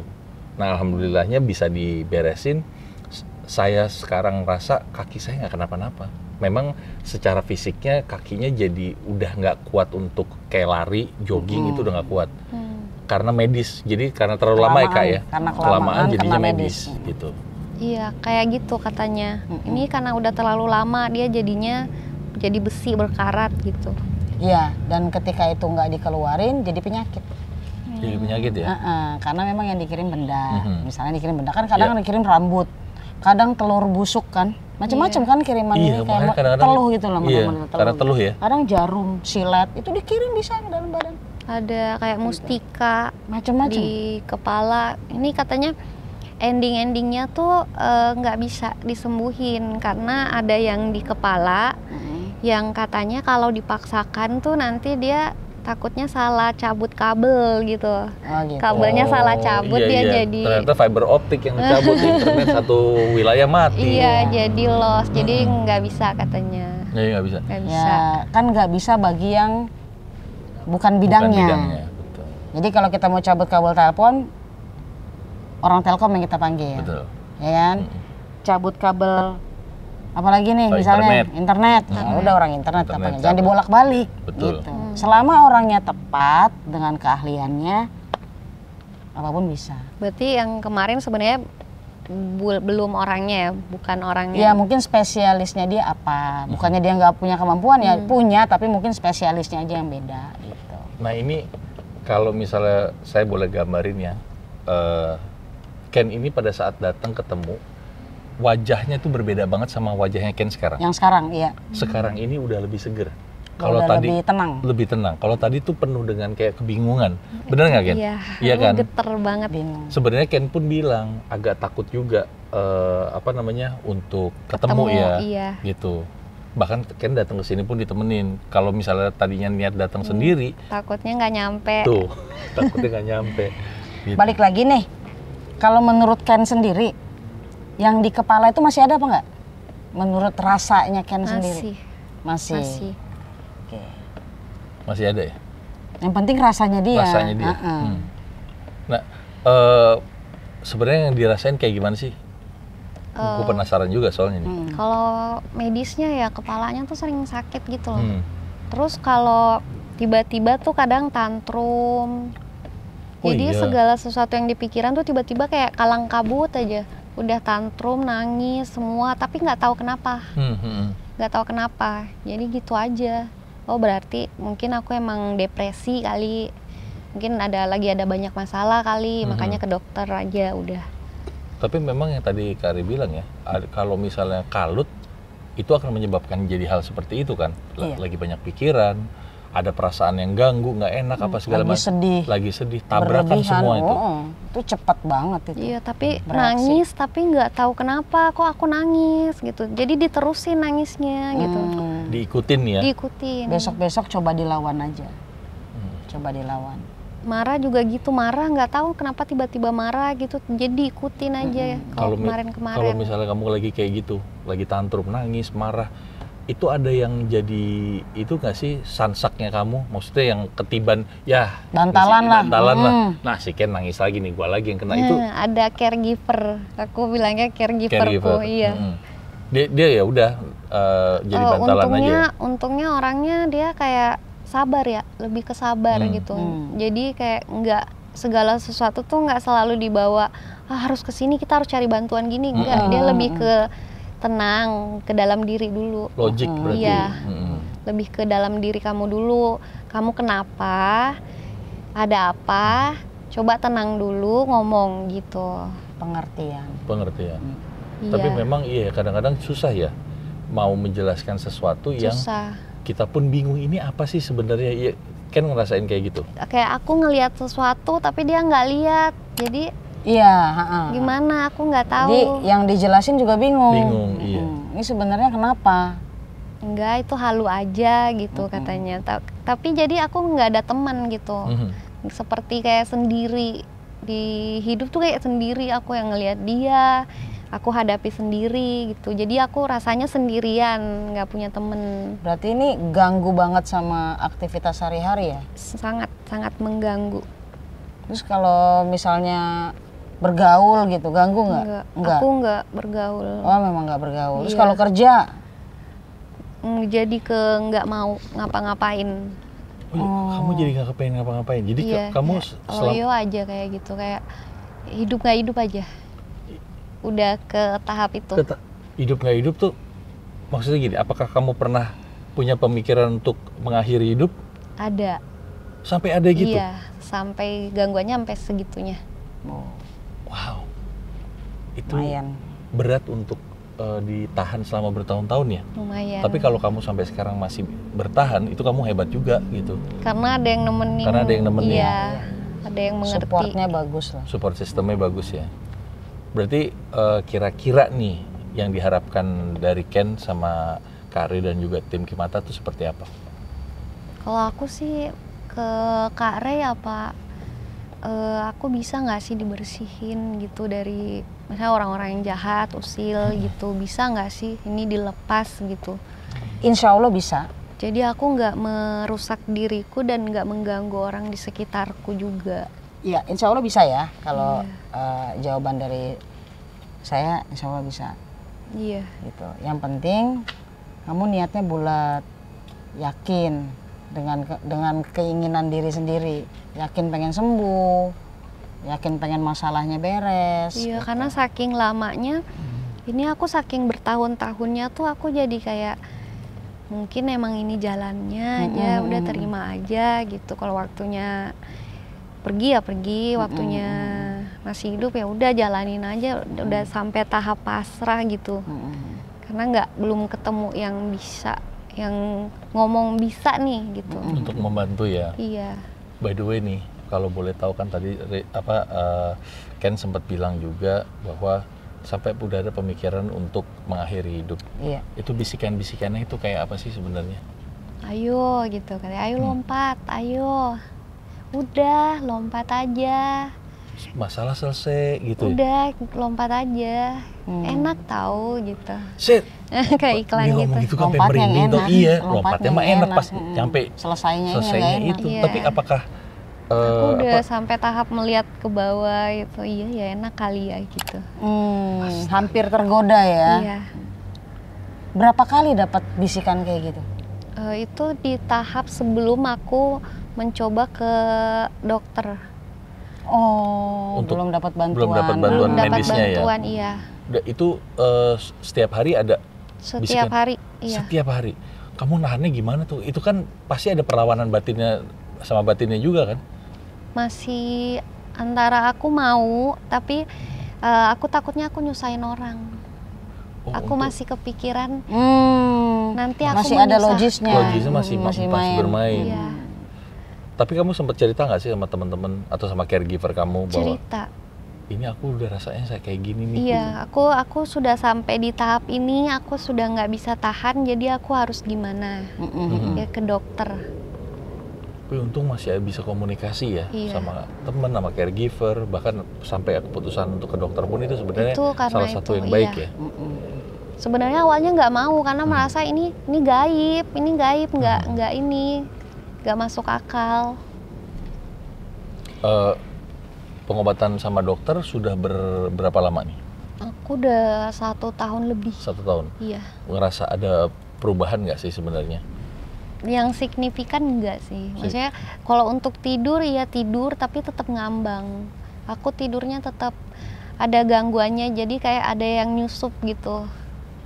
Nah, alhamdulillahnya bisa diberesin. Saya sekarang rasa kaki saya nggak kenapa-napa. Memang secara fisiknya kakinya jadi udah nggak kuat untuk kayak lari, jogging itu udah nggak kuat. Karena medis, jadi karena terlalu lama ya Kak ya. Karena kelamaan jadinya kena medis gitu. Iya kayak gitu katanya. Ini karena udah terlalu lama dia jadinya jadi besi berkarat gitu. Iya, dan ketika itu nggak dikeluarin jadi penyakit. Jadi penyakit ya? Karena memang yang dikirim benda. Misalnya dikirim benda kan kadang dikirim rambut, kadang telur busuk kan, macam-macam kan kiriman ini kayak teluh gitu loh. Karena teluh ya. Kadang jarum, silet itu dikirim bisa ke dalam badan. Ada kayak mustika Macam-macam. di kepala. Ini katanya ending-endingnya tuh nggak bisa disembuhin karena ada yang di kepala yang katanya kalau dipaksakan tuh nanti dia takutnya salah cabut kabel gitu. Gitu. Kabelnya salah cabut dia jadi ternyata fiber optik yang cabut internet satu wilayah mati. Iya, jadi loss. Jadi nggak bisa katanya. Iya, nggak bisa. Nggak bisa. Ya kan nggak bisa bagi yang bukan bidangnya. Betul. Jadi kalau kita mau cabut kabel telepon, orang Telkom yang kita panggil. Betul. Ya kan? Cabut kabel apalagi nih misalnya internet. Ya udah orang internet kita panggil. Jangan dibolak-balik. Betul. Gitu. Selama orangnya tepat dengan keahliannya, apapun bisa. Berarti yang kemarin sebenarnya belum orangnya ya, bukan orangnya. Ya mungkin spesialisnya dia apa? Bukannya dia nggak punya kemampuan ya, punya, tapi mungkin spesialisnya aja yang beda gitu. Nah ini kalau misalnya saya boleh gambarin ya, Ken ini pada saat datang ketemu, wajahnya tuh berbeda banget sama wajahnya Ken sekarang. Yang sekarang, iya. Sekarang ini udah lebih seger. Kalau tadi lebih tenang. Lebih tenang. Kalau tadi tuh penuh dengan kayak kebingungan. Bener nggak Ken? Iya kan? Geter banget. Bingung. Sebenarnya Ken pun bilang agak takut juga untuk ketemu ya, iya. gitu. Bahkan Ken datang ke sini pun ditemenin. Kalau misalnya tadinya niat datang sendiri, takutnya nggak nyampe. tuh takutnya nggak nyampe. Gitu. Balik lagi nih, kalau menurut Ken sendiri, yang di kepala itu masih ada apa nggak? Menurut rasanya Ken sendiri? Masih. Oke. Masih ada ya? Yang penting rasanya dia. Rasanya dia. Nah, sebenarnya yang dirasain kayak gimana sih? Gue penasaran juga soalnya nih. Kalau medisnya ya kepalanya tuh sering sakit gitu loh. Terus kalau tiba-tiba tuh kadang tantrum. Jadi segala sesuatu yang dipikiran tuh tiba-tiba kayak kalang kabut aja. Udah tantrum, nangis semua, tapi nggak tahu kenapa. Nggak tahu kenapa. Jadi gitu aja. Oh berarti mungkin aku emang depresi kali. Mungkin ada banyak masalah kali, makanya ke dokter aja udah. Tapi memang yang tadi Kari bilang ya, kalau misalnya kalut, itu akan menyebabkan jadi hal seperti itu kan. Lagi banyak pikiran, ada perasaan yang ganggu, nggak enak apa segala macam. Lagi sedih, tabrakan semua itu. Itu cepat banget itu. Iya, tapi nangis, tapi nggak tahu kenapa kok aku nangis gitu. Jadi diterusin nangisnya gitu. Diikutin ya? Diikutin. Besok-besok coba dilawan aja. Coba dilawan. Marah juga gitu, marah nggak tahu kenapa tiba-tiba marah gitu. Jadi ikutin aja kalau kemarin-kemarin. Kalau misalnya kamu lagi kayak gitu, lagi tantrum, nangis, marah, itu ada yang jadi itu nggak sih sansaknya kamu? Maksudnya yang ketiban ya bantalan lah. Nah si Ken nangis lagi nih, gua lagi yang kena itu. Ada caregiver, aku bilangnya caregiverku, iya. Dia ya udah jadi bantalan aja. Untungnya orangnya dia kayak sabar ya, lebih ke sabar gitu. Jadi kayak nggak segala sesuatu tuh nggak selalu dibawa harus kesini kita harus cari bantuan gini, enggak. Dia lebih ke tenang, ke dalam diri dulu. Logik berarti. Iya. Lebih ke dalam diri kamu dulu. Kamu kenapa? Ada apa? Coba tenang dulu, ngomong gitu. Pengertian. Iya. Tapi memang iya kadang-kadang susah ya mau menjelaskan sesuatu yang kita pun bingung ini apa sih sebenarnya. Iya, kan ngerasain kayak gitu. Kayak aku ngelihat sesuatu tapi dia nggak lihat. Jadi iya, gimana aku nggak tahu. Jadi yang dijelasin juga bingung. Iya. Ini sebenarnya kenapa? Enggak, itu halu aja gitu katanya. Tapi jadi aku nggak ada teman gitu. Seperti kayak sendiri di hidup tuh kayak sendiri aku yang ngelihat dia. Aku hadapi sendiri gitu. Jadi aku rasanya sendirian, nggak punya temen. Berarti ini ganggu banget sama aktivitas sehari-hari ya? Sangat mengganggu. Terus kalau misalnya bergaul gitu, ganggu nggak? Enggak. Aku nggak bergaul. Oh, memang nggak bergaul. Terus Iya. kalau kerja? Jadi ke nggak mau ngapa-ngapain. Kamu jadi nggak kepengen ngapa-ngapain. Jadi kamu loyo aja kayak gitu, kayak hidup nggak hidup aja. Udah ke tahap itu. Hidup nggak hidup tuh maksudnya gini, apakah kamu pernah punya pemikiran untuk mengakhiri hidup? Ada. Sampai ada gitu? Iya, sampai gangguannya sampai segitunya. Wow, itu lumayan berat untuk ditahan selama bertahun-tahun ya? Lumayan. Tapi kalau kamu sampai sekarang masih bertahan, itu kamu hebat juga gitu. Karena ada yang nemenin. Iya, ada yang mengerti. Supportnya bagus lah. Support sistemnya bagus ya. Berarti kira-kira nih yang diharapkan dari Ken sama Kak Re dan juga tim Kimata tuh seperti apa? Kalau aku sih ke Kak Re aku bisa nggak sih dibersihin gitu dari misalnya orang-orang yang jahat, usil gitu, bisa nggak sih ini dilepas gitu? Insya Allah bisa. Jadi aku nggak merusak diriku dan nggak mengganggu orang di sekitarku juga. Iya, insya Allah bisa ya. Kalau jawaban dari saya, insya Allah bisa. Iya. Gitu. Yang penting kamu niatnya bulat, yakin dengan keinginan diri sendiri, yakin pengen sembuh, yakin pengen masalahnya beres. Iya, gitu. karena saking lamanya, ini aku saking bertahun-tahunnya tuh aku jadi kayak mungkin emang ini jalannya aja, udah terima aja gitu. Kalau waktunya pergi ya pergi, waktunya masih hidup ya udah jalanin aja, udah sampai tahap pasrah gitu. Karena belum ketemu yang bisa, yang ngomong bisa nih gitu. Untuk membantu ya. Iya. By the way nih, kalau boleh tahu kan tadi Ken sempat bilang juga bahwa sampai udah ada pemikiran untuk mengakhiri hidup. Iya. Itu bisikan-bisikannya itu kayak apa sih sebenarnya? Ayo gitu kan, ayo lompat, ayo. Udah, lompat aja. Masalah selesai gitu. Udah, lompat aja. Enak tahu gitu. Shit. Kayak iklan Dia gitu. ngomong gitu kan sampai Lompat yang merinding tuh. enak. Iya, Lompatnya lompatnya mah enak pas nyampe selesainya selesainya enak. itu. Iya. Tapi apakah Aku udah sampai tahap melihat ke bawah itu, iya ya enak kali ya gitu. Hampir tergoda ya. Iya. Berapa kali dapat bisikan kayak gitu? Itu di tahap sebelum aku mencoba ke dokter. Oh, belum dapat bantuan. Belum dapat bantuan medisnya ya. Bantuan, iya. Itu setiap hari ada Setiap bisikan? hari, iya. Setiap hari. Kamu nahannya gimana tuh? Itu kan pasti ada perlawanan batinnya sama batinnya juga kan? Masih antara aku mau, tapi aku takutnya aku nyusahin orang. Aku masih kepikiran nanti aku masih ada logisnya. Logisnya masih bermain. Iya. Tapi kamu sempat cerita nggak sih sama teman-teman atau sama caregiver kamu bahwa Cerita. ini aku udah rasanya saya kayak gini nih? Iya, aku sudah sampai di tahap ini, aku sudah nggak bisa tahan, jadi aku harus gimana? Ya ke dokter. Tapi untung masih bisa komunikasi ya sama teman, sama caregiver, bahkan sampai keputusan untuk ke dokter pun itu sebenarnya salah satu yang baik ya. Sebenarnya awalnya nggak mau karena merasa ini gaib, nggak masuk akal. Pengobatan sama dokter sudah berapa lama nih? Aku udah 1 tahun lebih. 1 tahun. Iya. Ngerasa ada perubahan nggak sih sebenarnya? Yang signifikan enggak sih. Maksudnya kalau untuk tidur ya tidur tapi tetap ngambang. Aku tidurnya tetap ada gangguannya, jadi kayak ada yang nyusup gitu.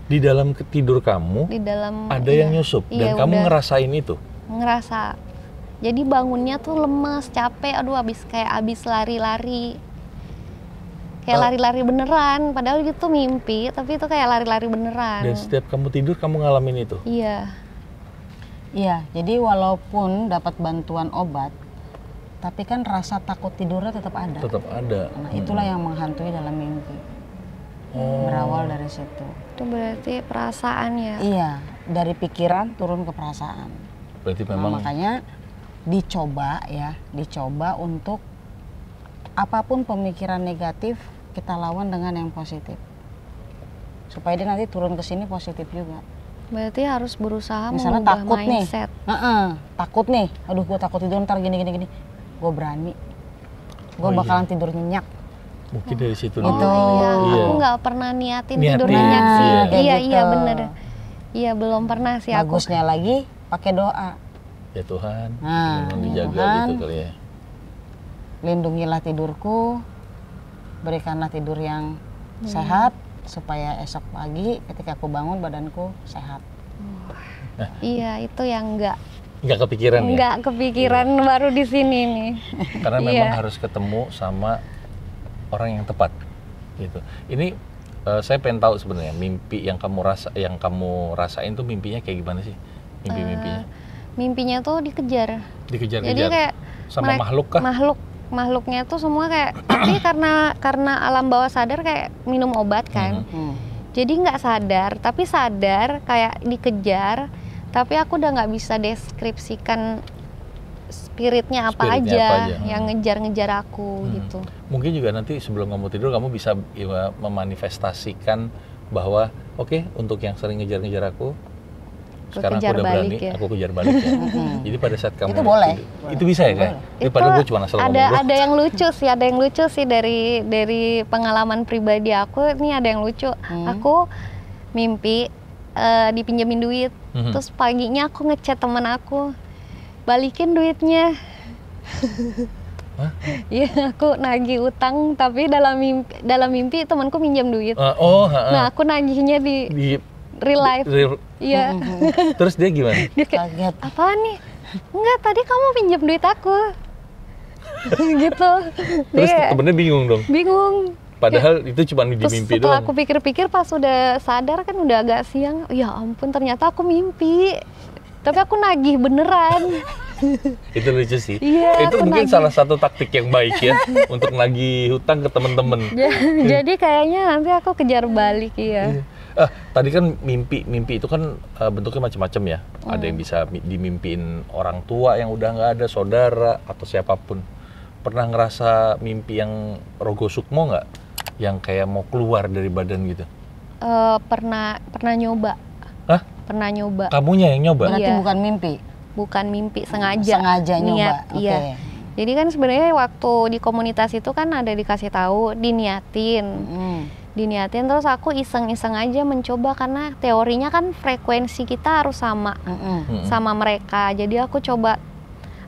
Di dalam tidur kamu Di dalam ada yang nyusup dan kamu ngerasain itu? Ngerasa. Jadi bangunnya tuh lemes, capek, aduh kayak abis lari-lari. Kayak lari-lari beneran, padahal itu mimpi, tapi itu kayak lari-lari beneran. Dan setiap kamu tidur kamu ngalamin itu? Iya. Iya, jadi walaupun dapat bantuan obat, tapi kan rasa takut tidurnya tetap ada. Tetap ada. Nah, itulah yang menghantui dalam mimpi. Berawal dari situ. Itu berarti perasaan ya? Iya, dari pikiran turun ke perasaan. Berarti memang makanya dicoba untuk apapun pemikiran negatif kita lawan dengan yang positif. Supaya dia nanti turun ke sini positif juga. Berarti harus berusaha misalnya mengubah takut mindset. Takut nih, aduh gue takut tidur ntar gini. Gue berani, gue bakalan tidur nyenyak. Mungkin dari situ dulu. Iya. Aku nggak pernah niatin tidur nyenyak sih. Iya gitu. Bener. Iya belum pernah sih. Bagusnya lagi pakai doa. Ya Tuhan, dijaga Tuhan, gitu kali ya. Lindungilah tidurku, berikanlah tidur yang sehat supaya esok pagi ketika aku bangun badanku sehat. Iya, itu yang nggak kepikiran ya? Nggak kepikiran baru di sini nih. Karena memang harus ketemu sama orang yang tepat gitu. Ini saya pengen tahu sebenarnya mimpi yang kamu rasain tuh mimpinya kayak gimana sih? Mimpinya? Mimpinya tuh dikejar. Jadi kayak sama makhluk kah? Makhluknya tuh semua kayak tapi karena alam bawah sadar kayak minum obat kan. Jadi nggak sadar, tapi sadar kayak dikejar. Tapi aku udah nggak bisa deskripsikan spiritnya apa aja yang ngejar-ngejar aku gitu. Mungkin juga nanti sebelum kamu tidur kamu bisa memanifestasikan bahwa oke, untuk yang sering ngejar-ngejar aku sekarang aku udah berani, aku kejar balik ya. Jadi pada saat kamu itu boleh. Itu bisa ya kayak? Padahal gue cuma asal ngomong. Ada yang lucu sih dari pengalaman pribadi aku. Ini ada yang lucu. Aku mimpi dipinjemin duit. Terus paginya aku ngechat teman aku, balikin duitnya. Iya, aku nagih utang tapi dalam mimpi temanku minjam duit. Nah, aku nagihnya di real life. Iya. Terus dia gimana? Dia kaget. Apaan nih? Enggak, tadi kamu pinjam duit aku. Gitu. Terus temennya bingung dong? Bingung. Padahal itu cuma di mimpi doang. Setelah aku pikir-pikir pas udah sadar kan udah agak siang. Ya ampun, ternyata aku mimpi. Tapi aku nagih beneran. Itu lucu sih. Iya, itu mungkin salah satu taktik yang baik ya untuk nagih hutang ke temen-temen. Jadi kayaknya nanti aku kejar balik ya. Tadi kan mimpi itu kan bentuknya macam-macam ya. Ada yang bisa dimimpiin orang tua yang udah nggak ada, saudara atau siapapun. Pernah ngerasa mimpi yang Rogo Sukmo nggak? Yang kayak mau keluar dari badan gitu? Pernah nyoba. Hah? Pernah nyoba. Kamunya yang nyoba? Berarti bukan mimpi? Bukan mimpi, sengaja nyoba. Iya. Jadi kan sebenarnya waktu di komunitas itu kan ada dikasih tahu diniatin. Diniatin terus aku iseng-iseng aja mencoba karena teorinya kan frekuensi kita harus sama sama mereka. Jadi aku coba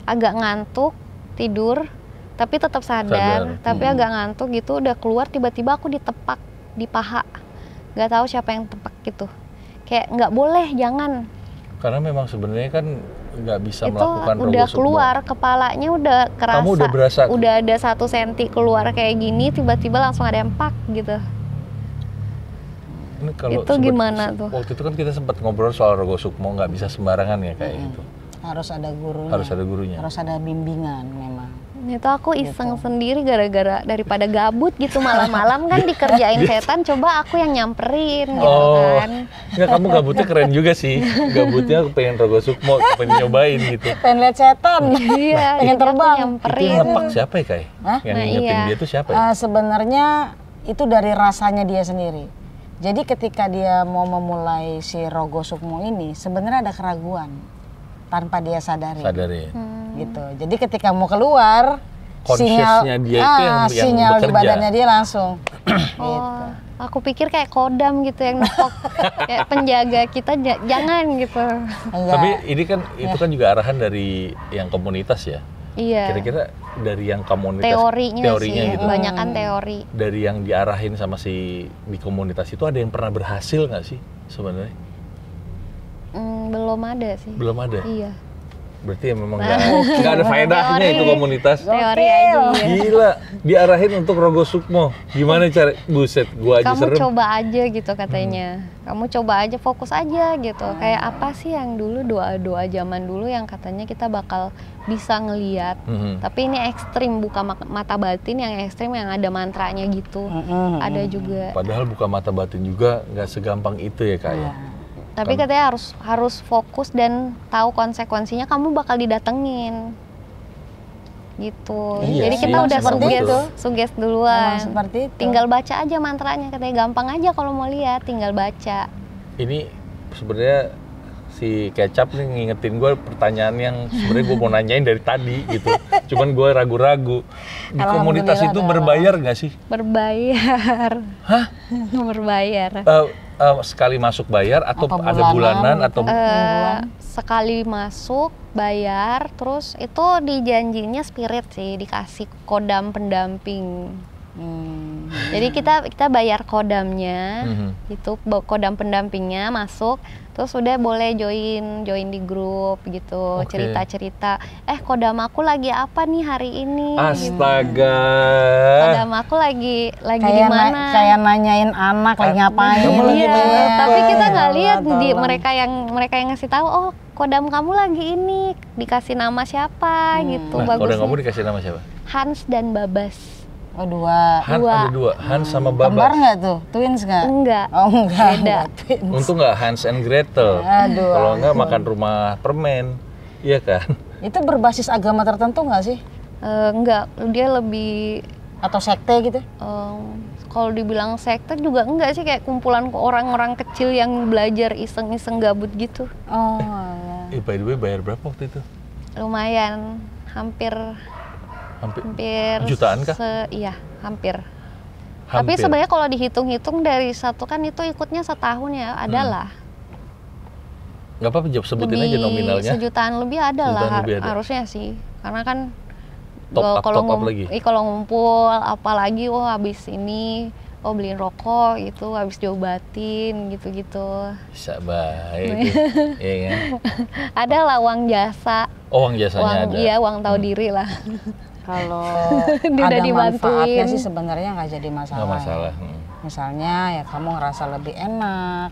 agak ngantuk tidur tapi tetap sadar. Tapi agak ngantuk gitu udah keluar tiba-tiba aku ditepak di paha. Nggak tahu siapa yang tepak gitu. Kayak nggak boleh, jangan. Karena memang sebenarnya kan nggak bisa melakukan Rogo Sukmo. Udah keluar kepalanya udah kerasa. Kamu udah berasa? Udah ada 1 senti keluar kayak gini tiba-tiba langsung ada yang pak gitu. Ini kalau itu gimana tuh? Waktu itu kan kita sempat ngobrol soal Rogo Sukmo, nggak bisa sembarangan ya kayak gitu. Harus ada gurunya. Harus ada bimbingan memang. Itu aku iseng sendiri gara-gara daripada gabut gitu malam-malam kan dikerjain setan, coba aku yang nyamperin gitu kan. Nggak, kamu gabutnya keren juga sih. Gabutnya aku pengen Rogo Sukmo, pengen nyobain gitu. Pengen lihat setan. Iya, pengen terbang. Itu yang ngepak siapa ya Kai? Yang ngingetin dia tuh siapa ya? Sebenarnya itu dari rasanya dia sendiri. Jadi ketika dia mau memulai si Rogo Sukmo ini, sebenarnya ada keraguan tanpa dia sadari. Gitu. Jadi ketika mau keluar, sinyal dia itu yang sinyal bekerja. di badannya dia langsung. Gitu. Aku pikir kayak kodam gitu yang nepok, kayak penjaga kita jangan gitu. Tapi ini kan itu kan juga arahan dari yang komunitas ya. Iya. Kira-kira dari yang komunitas teorinya sih, gitu. kebanyakan teori. Dari yang diarahin sama si di komunitas itu ada yang pernah berhasil nggak sih sebenarnya? Belum ada sih. Belum ada. Iya. Berarti ya memang nggak ada faedahnya itu komunitas. Teori aja. Ya. Gila, diarahin untuk Rogo Sukmo. Gimana cara? Buset, gua aja Kamu serem. coba aja gitu katanya. Kamu coba aja, fokus aja gitu. Kayak apa sih yang dulu doa-doa zaman dulu yang katanya kita bakal bisa ngeliat. Tapi ini ekstrim, buka mata batin yang ekstrim yang ada mantranya gitu. Ada juga. Padahal buka mata batin juga nggak segampang itu ya Kak ya. Tapi katanya harus fokus dan tahu konsekuensinya kamu bakal didatengin. Gitu. Iya, jadi kita udah suges duluan. Seperti itu. Tinggal baca aja mantranya, katanya gampang aja kalau mau lihat, tinggal baca. Ini sebenarnya si Kecap nih ngingetin gue pertanyaan yang sebenarnya gue mau nanyain dari tadi gitu. Cuman gue ragu-ragu. Di komunitas itu berbayar nggak sih? Berbayar. Hah? Berbayar. Sekali masuk bayar atau ada bulanan atau sekali masuk bayar, terus itu dijanjinya spirit sih, dikasih kodam pendamping. Jadi kita bayar kodamnya, itu kodam pendampingnya masuk, terus udah boleh join di grup gitu, cerita-cerita. Kodam aku lagi apa nih hari ini? Astaga. Gitu. Kodam aku lagi di mana? Kayak nanyain anak lagi ngapain. Iya, tapi kita nggak lihat di mereka yang ngasih tahu. Oh, kodam kamu lagi ini, dikasih nama siapa gitu. Nah, kodam bagusnya. kamu dikasih nama siapa? Hans dan Babas. Oh, dua. Ada dua, Hans sama Babas. Kembar nggak tuh? Twins nggak? Enggak. Oh, enggak. Beda. Untung nggak Hans and Gretel. Aduh. Kalau nggak makan rumah permen, iya kan? Itu berbasis agama tertentu nggak sih? Enggak, dia lebih Atau sekte gitu? kalau dibilang sekte juga enggak sih, kayak kumpulan orang-orang kecil yang belajar iseng-iseng gabut gitu. Oh, ya. By the way, bayar berapa waktu itu? Lumayan, hampir jutaan kah? Iya, hampir. Tapi sebenarnya kalau dihitung-hitung dari satu kan itu ikutnya setahun ya, adalah. Nggak apa-apa, sebutin aja nominalnya. Sejutaan lebih adalah harusnya sih, karena kan kalau ngumpul apalagi habis ini beliin rokok gitu, habis diobatin gitu-gitu. Bisa baik. Iya kan? Ada lah uang jasa. Oh, uang jasanya ada. Iya, uang tahu diri lah. Kalau ada manfaatnya sih sebenarnya nggak jadi masalah. Nggak masalah. Misalnya ya kamu ngerasa lebih enak,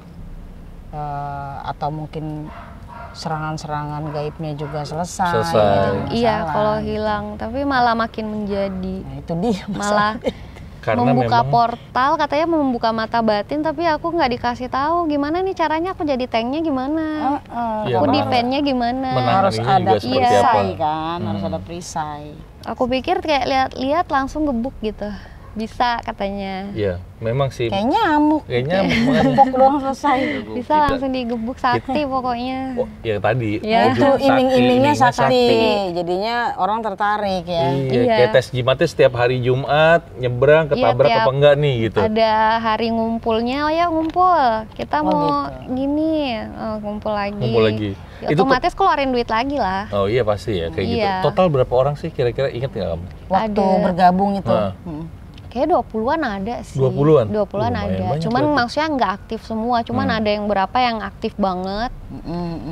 atau mungkin serangan-serangan gaibnya juga selesai. Iya, kalau hilang, tapi malah makin menjadi. Nah, itu dia malah karena membuka portal, katanya membuka mata batin, tapi aku nggak dikasih tahu gimana nih caranya aku jadi tanknya gimana, aku defense-nya gimana. Harus ada perisai kan, harus ada perisai. Aku pikir kayak lihat langsung gebuk gitu. Bisa katanya. Iya, memang sih. Kayak nyamuk. Gebuk doang selesai. Bisa langsung digebuk, sakti pokoknya. Oh, ya tadi. Ya, itu iming-imingnya sakti. Jadinya orang tertarik ya. Iya. Kayak tes jimatnya setiap hari Jumat, nyebrang, ketabrak apa enggak nih gitu. Ada hari ngumpulnya, ngumpul. Kita mau gitu. Gini, ngumpul lagi. Ya, otomatis keluarin duit lagi lah. Oh iya pasti ya, kayak gitu. Total berapa orang sih kira-kira, inget nggak kamu? Waktu bergabung itu. Kayak 20-an ada sih. 20-an? 20-an ada. Cuman maksudnya nggak aktif semua. Cuman ada yang berapa yang aktif banget.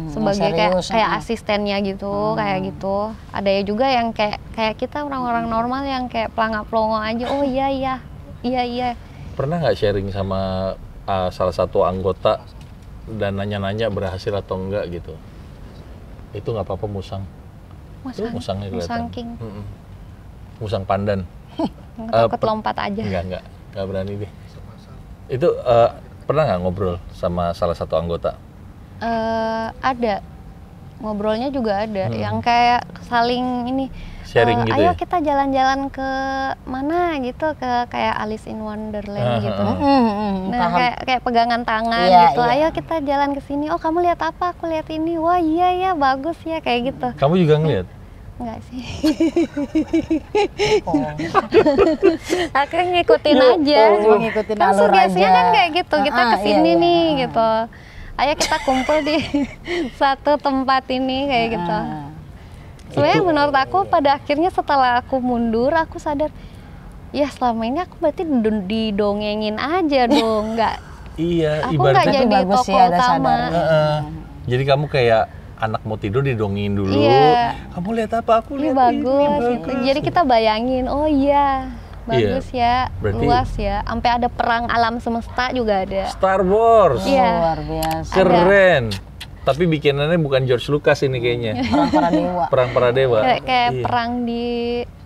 Sebagai kayak asistennya gitu, kayak gitu. Ada ya juga yang kayak kita orang-orang normal yang kayak pelangak-pelongo aja. Oh iya. Pernah nggak sharing sama salah satu anggota dan nanya-nanya berhasil atau enggak gitu? Itu nggak apa-apa musang. Musangnya kelihatan. Musang king. Musang pandan. Takut lompat aja. Enggak berani deh. Itu pernah nggak ngobrol sama salah satu anggota? Ada, ngobrolnya juga ada, yang kayak saling ini. Sharing gitu. Ayo kita jalan-jalan ke mana gitu, ke kayak Alice in Wonderland gitu. Nah kayak pegangan tangan gitu. Ayo kita jalan ke sini. Oh kamu lihat apa? Aku lihat ini. Wah iya bagus ya kayak gitu. Kamu juga ngeliat? Enggak sih. Oh. Aku ngikutin aja. Ngikutin Kan alur sugestinya aja. kan kayak gitu, kita kesini iya. nih gitu. Ayo kita kumpul di satu tempat ini kayak gitu. Sebenarnya menurut aku pada akhirnya setelah aku mundur, aku sadar, ya selama ini aku berarti didongengin aja dong, nggak. Iya, Aku nggak ibaratnya jadi bagus tokoh sih ada utama. jadi kamu kayak anak mau tidur didongengin dulu. Iya. Kamu lihat apa? Aku Ini lihat ini bagus, gitu. Jadi kita bayangin, oh iya, bagus ya, Berarti- luas ya. Sampai ada perang alam semesta juga ada. Star Wars. Iya. Luar biasa. Keren. Tapi bikinannya bukan George Lucas ini kayaknya. Perang para dewa. Perang para dewa. Kayak Iya. perang di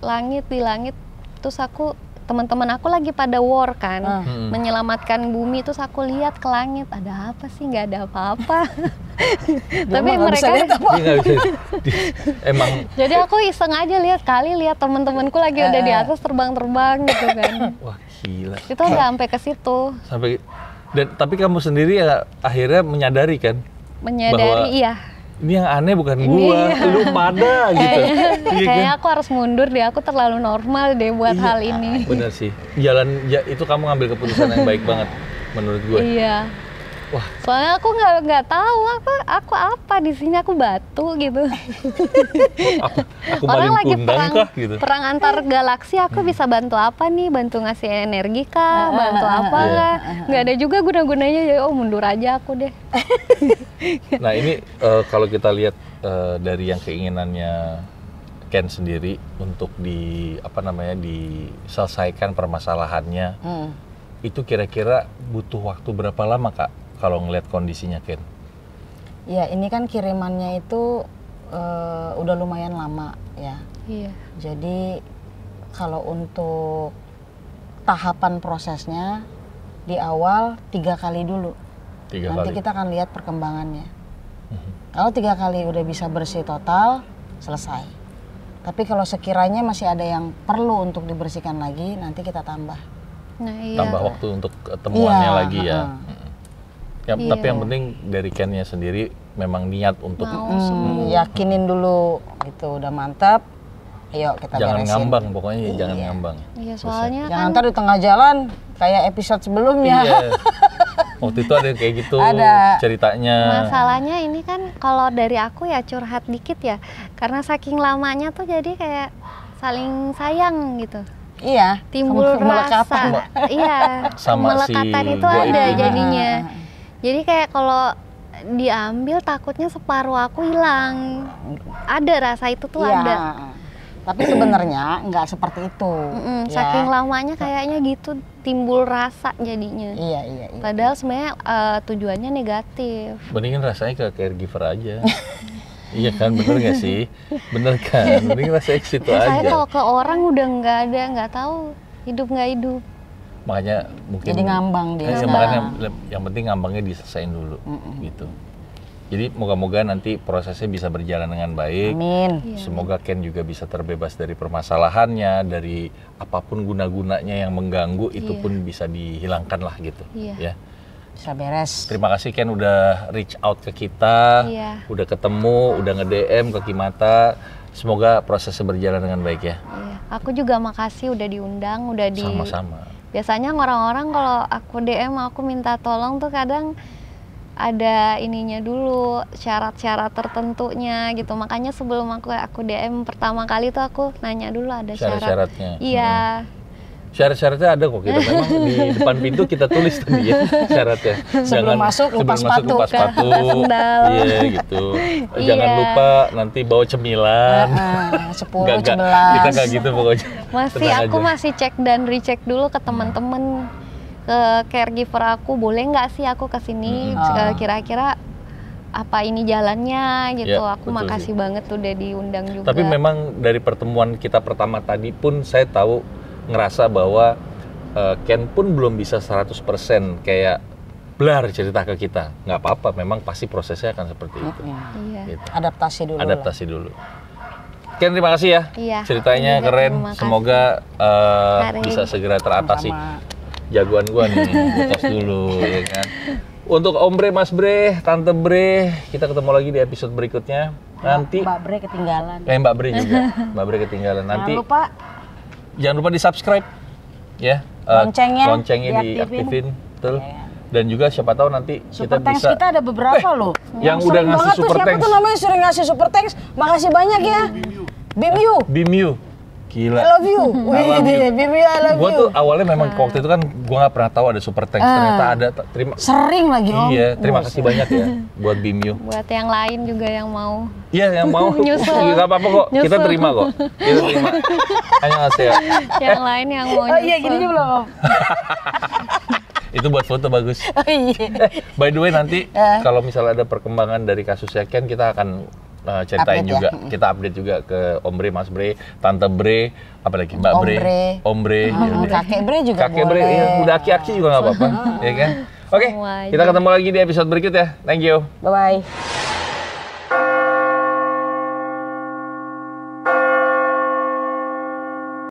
langit. Terus aku, teman-teman aku lagi pada war kan, menyelamatkan bumi. Terus aku lihat ke langit, ada apa sih? Nggak ada apa-apa. Tapi mah nggak bisa lihat apa. Dia nggak bisa. Emang jadi aku iseng aja lihat teman-temanku lagi udah di atas terbang-terbang gitu kan. wah gila. Itu udah sampai ke situ, Sampai tapi kamu sendiri ya akhirnya menyadari kan menyadari Bahwa- iya. ini yang aneh bukan gua, lu pada gitu. Iya kan? Kayaknya aku harus mundur deh, aku terlalu normal deh buat hal ini. Bener sih. Itu kamu ngambil keputusan yang baik banget menurut gue. Iya. Wah, Soalnya aku nggak tahu aku apa di sini, aku batu gitu. aku Orang malin lagi kundang kah gitu. perang antar galaksi, aku bisa bantu apa nih? Bantu ngasih energi kah? Bantu apa Iya. kah? Nggak ada juga guna-gunanya, ya mundur aja aku deh. Nah ini kalau kita lihat dari yang keinginannya Ken sendiri untuk diselesaikan permasalahannya, itu kira-kira butuh waktu berapa lama Kak kalau ngelihat kondisinya Ken? Ya ini kan kirimannya itu udah lumayan lama ya. Iya. Jadi kalau untuk tahapan prosesnya di awal 3 kali dulu. 3 Nanti kali. kita akan lihat perkembangannya. Kalau 3 kali udah bisa bersih total, selesai. Tapi kalau sekiranya masih ada yang perlu untuk dibersihkan lagi, nanti kita tambah. Nah iya. Tambah waktu untuk ketemuannya Iya, lagi ya. Iya. Tapi yang penting dari Kennya sendiri memang niat untuk Yakinin dulu gitu, udah mantap. Ayo kita jangan beresin. ngambang, pokoknya jangan ngambang. Iya, soalnya Jangan kan ntar di tengah jalan kayak episode sebelumnya. Iya. Waktu itu ada kayak gitu Ada. ceritanya. masalahnya ini kan kalau dari aku ya curhat dikit ya. Karena saking lamanya tuh jadi kayak saling sayang gitu. Iya. Timbul melekatan. rasa. Iya. Sama si Melekatan itu goib ada ini. jadinya. Jadi kayak kalau diambil takutnya separuh aku hilang. Ada rasa itu tuh Iya. ada. Tapi sebenarnya nggak seperti itu. Ya. Saking lamanya kayaknya gitu timbul rasa jadinya. Iya. Padahal sebenarnya tujuannya negatif. Mendingan rasanya ke caregiver aja. Iya kan, bener nggak sih? Bener kan? Mending rasanya ke situ Saya aja. kalau ke orang udah nggak ada, nggak tahu hidup nggak hidup. Makanya mungkin Jadi ngambang dia. makanya yang penting ngambangnya diselesain dulu gitu. Jadi moga-moga nanti prosesnya bisa berjalan dengan baik. Amin. Semoga Ken juga bisa terbebas dari permasalahannya, dari apapun guna-gunanya yang mengganggu itu pun bisa dihilangkan lah gitu. Iya. Ya. Bisa beres. Terima kasih Ken udah reach out ke kita, Iya. udah ketemu, udah nge-DM ke Kimata. Semoga prosesnya berjalan dengan baik ya. Iya. Aku juga makasih udah diundang, udah di. Sama-sama. Biasanya orang-orang kalau aku DM aku minta tolong tuh kadang ada ininya dulu, syarat-syarat tertentunya gitu. Makanya sebelum aku DM pertama kali tuh aku nanya dulu ada syarat. Syarat-syaratnya. Iya. Syarat-syaratnya ada kok kita. Memang di depan pintu kita tulis tadi ya syaratnya. Sebelum masuk, lepas sepatu. lepas sepatu. Sendal. Iya gitu. Iya. Jangan lupa nanti bawa cemilan. 10, Nggak, 11. kita nggak gitu pokoknya. Masih Tenang aku aja. masih cek dan recheck dulu ke teman-teman, ke caregiver aku, boleh nggak sih aku kesini kira-kira apa ini jalannya gitu. Ya, Aku betul makasih sih. banget udah diundang juga. Tapi memang dari pertemuan kita pertama tadi pun saya tahu ngerasa bahwa Ken pun belum bisa 100% kayak blar cerita ke kita. Nggak apa-apa, memang pasti prosesnya akan seperti itu. Iya. Gitu. Adaptasi dulu. Adaptasi dulu. Ken, terima kasih ya. Iya, Ceritanya aku juga keren. terima kasih. Semoga Karin. bisa segera teratasi. Sama. Jagoan gua nih, tos dulu ya kan. Untuk Om Bre, Mas Bre, Tante Bre, kita ketemu lagi di episode berikutnya. Nanti Mbak Bre ketinggalan. Mbak Bre juga. Mbak Bre ketinggalan. Nanti jangan lupa di-subscribe ya. Loncengnya diaktifin. Betul. Dan juga siapa tahu nanti Super kita Thanks bisa kita ada beberapa loh. yang udah ngasih Super Thanks. Siapa tuh namanya sering ngasih Super Thanks? Makasih banyak ya. Bimyu. Gila. I love you. Bimyu, I love you. Gua tuh awalnya memang waktu itu kan gua nggak pernah tahu ada Super Thanks. Ternyata ada. Sering lagi Om. Iya, terima kasih banyak ya buat Bimyu. Buat yang lain juga yang mau. Iya, yang mau. Nyusul. Gak apa-apa kok. Kita terima kok. Kita terima. Hanya ngasih ya. Yang lain yang mau nyusul. Oh iya, gini belum Om. Itu buat foto bagus. By the way nanti kalau misalnya ada perkembangan dari kasusnya Ken, kita akan ceritain update juga. Ya. Kita update juga ke Om Bre, Mas Bre, Tante Bre, apalagi Mbak Bre, Om Bre, Kakek Bre juga Kakek boleh. Bre, ya, udah aki-aki juga nggak apa-apa, ya kan? Oke, kita ketemu lagi di episode berikut ya. Thank you. Bye-bye.